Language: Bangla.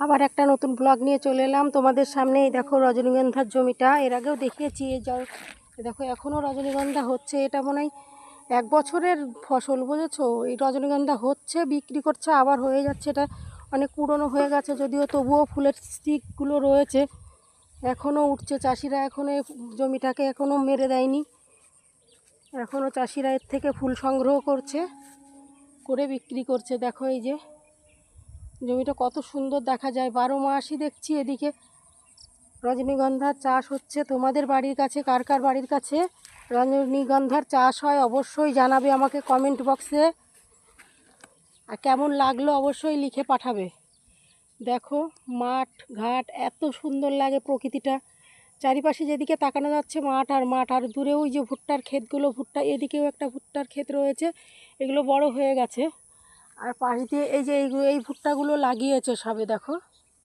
আবার একটা নতুন ব্লগ নিয়ে চলে এলাম তোমাদের সামনে। এই দেখো রজনীগন্ধার জমিটা, এর আগেও দেখিয়েছি। এই দেখো এখনও রজনীগন্ধা হচ্ছে। এটা মনে হয় 1 বছরের ফসল, বুঝেছো? এই রজনীগন্ধা হচ্ছে, বিক্রি করছে, আবার হয়ে যাচ্ছে। এটা অনেক পুরনো হয়ে গেছে যদিও, তবুও ফুলের স্টিকগুলো রয়েছে, এখনও উঠছে। চাষিরা এখনও এই জমিটাকে এখনও মেরে দেয়নি, এখনও চাষিরা এর থেকে ফুল সংগ্রহ করছে, করে বিক্রি করছে। দেখো এই যে জমিটা কত সুন্দর দেখা যায়, 12 মাসই দেখছি এদিকে রজনীগন্ধার চাষ হচ্ছে। তোমাদের বাড়ির কাছে, কার কার বাড়ির কাছে রজনীগন্ধার চাষ হয় অবশ্যই জানাবে আমাকে কমেন্ট বক্সে, আর কেমন লাগলো অবশ্যই লিখে পাঠাবে। দেখো মাঠ ঘাট এত সুন্দর লাগে প্রকৃতিটা, চারিপাশে যেদিকে তাকানো যাচ্ছে মাঠ আর মাঠ, আর দূরে ওই যে ভুট্টার ক্ষেতগুলো, ভুট্টা এদিকেও একটা ভুট্টার ক্ষেত রয়েছে, এগুলো বড় হয়ে গেছে। আর পাশ দিয়ে এই যে এই ভুট্টাগুলো লাগিয়েছে সবে, দেখো